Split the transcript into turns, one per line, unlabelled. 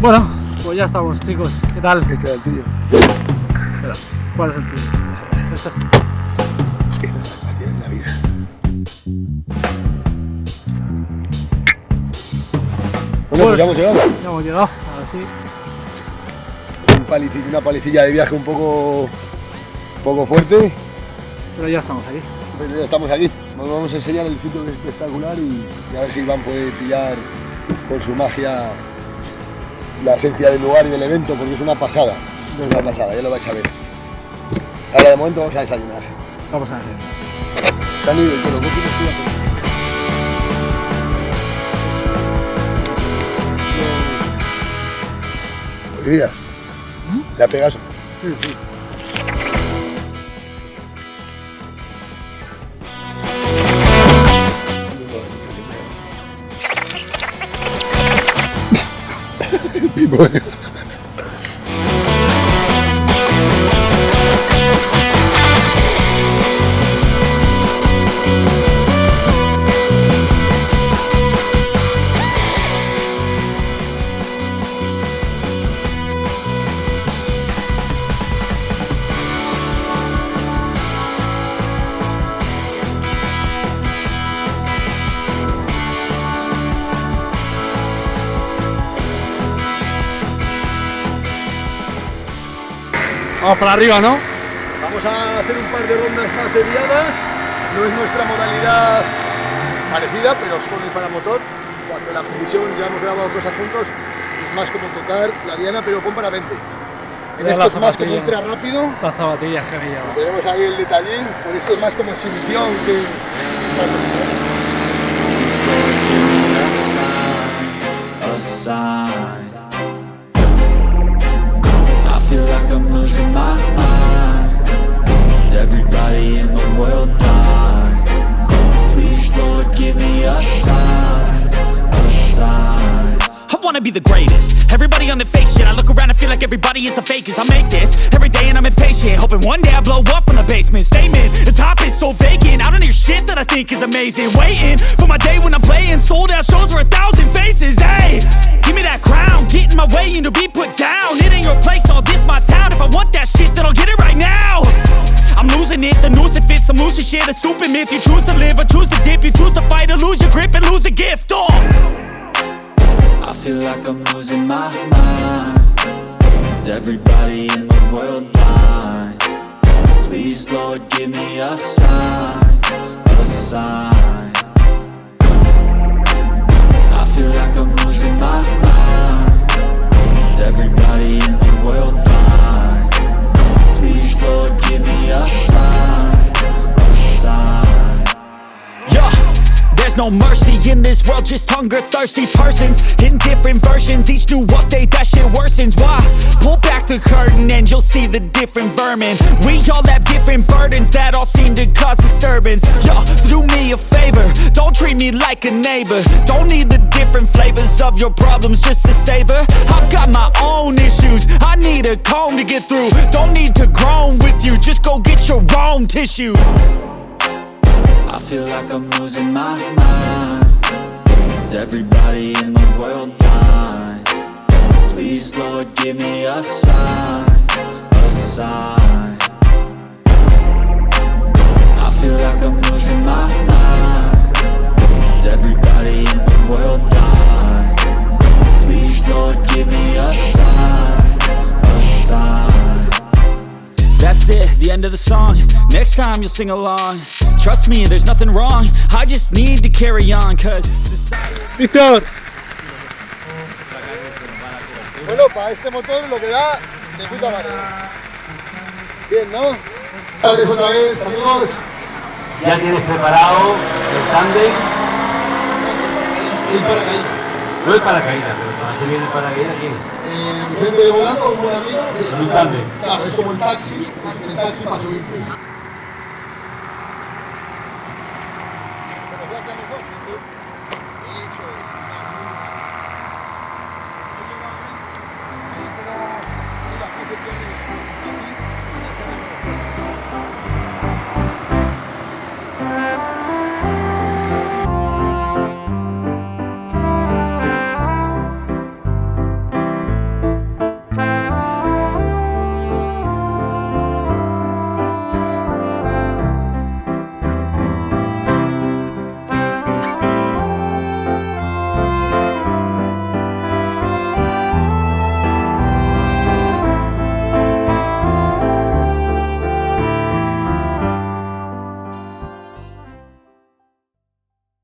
Bueno,
pues ya estamos, chicos. ¿Qué tal?
este es el tuyo.
Espera, ¿cuál es el tuyo?
Esta es la pasión de la vida. Bueno, pues ya hemos llegado.
Ya hemos llegado, ahora sí.
Una palicilla de viaje un poco fuerte.
Pero ya estamos aquí.
Pero ya estamos aquí. Nos vamos a enseñar el sitio, que es espectacular, y a ver si Iván puede pillar con su magia la esencia del lugar y del evento, porque es una pasada. Es una pasada, ya lo vais a ver. Ahora de momento vamos a desayunar.
Vamos a hacer.
Dani, ¿qué opinas tú? Buenos días. ¿Le ha pegado?
Sí, sí.
Pipo.
Vamos para arriba, ¿no?
Vamos a hacer un par de rondas más desviadas. No es nuestra modalidad parecida, pero es con el paramotor. Cuando la precisión, ya hemos grabado cosas juntos, es más como tocar la diana, pero con parapente. En esto es más como entra rápido.
Las zapatillas que me llevo.
Tenemos ahí el detallín, por esto es más como exhibición que...
Feel like I'm losing my mind. Is everybody in the world blind? Please, Lord, give me a sign, a sign. I wanna be the greatest. Everybody on the fake shit. I look around and feel like everybody is the fakest. I make this every day and I'm impatient, hoping one day I blow up from the basement. Statement, the top is so vacant. I don't hear shit that I think is amazing. Waiting for my day when I'm playing sold out shows for 1,000 faces. Hey, give me that crown, get in my way and to be put down. It ain't your place, no, this my town. If I want that shit, then I'll get it right now. I'm losing it, the noose it fits, some losing shit, a stupid myth. You choose to live or choose to dip, you choose to fight or lose your grip and lose a gift. Oh, I feel like I'm losing my mind. Is everybody in the world blind? Please, Lord, give me a sign, a sign. I feel like I'm losing my mind. Is everybody in the world blind? Please, Lord, give me a sign, a sign. Yeah. There's no mercy in this world, just hunger-thirsty persons in different versions, each new update, that shit worsens. Why? Pull back the curtain and you'll see the different vermin. We all have different burdens that all seem to cause disturbance. Yo, so do me a favor, don't treat me like a neighbor. Don't need the different flavors of your problems just to savor. I've got my own issues, I need a comb to get through. Don't need to groan with you, just go get your own tissue. I feel like I'm losing my mind. Is everybody in the world blind? Please, Lord, give me a sign, a sign. I feel like I'm losing my mind. Is everybody in the world blind? Please, Lord, give me a sign, a sign. That's it, the end of the song. Next time you'll sing along. Trust me, there's nothing wrong. I just need to carry on, cause
Víctor.
Bueno, para este motor lo que da de puta madre. Bien, ¿no? Tardes otra vez, amigos.
Ya tienes preparado el tándem.
El paracaídas.
No el paracaídas, pero para hacer bien el paracaídas, ¿quién es?
El gente de volando, un buen amigo.
Un tándem.
Claro, es como el taxi para subir.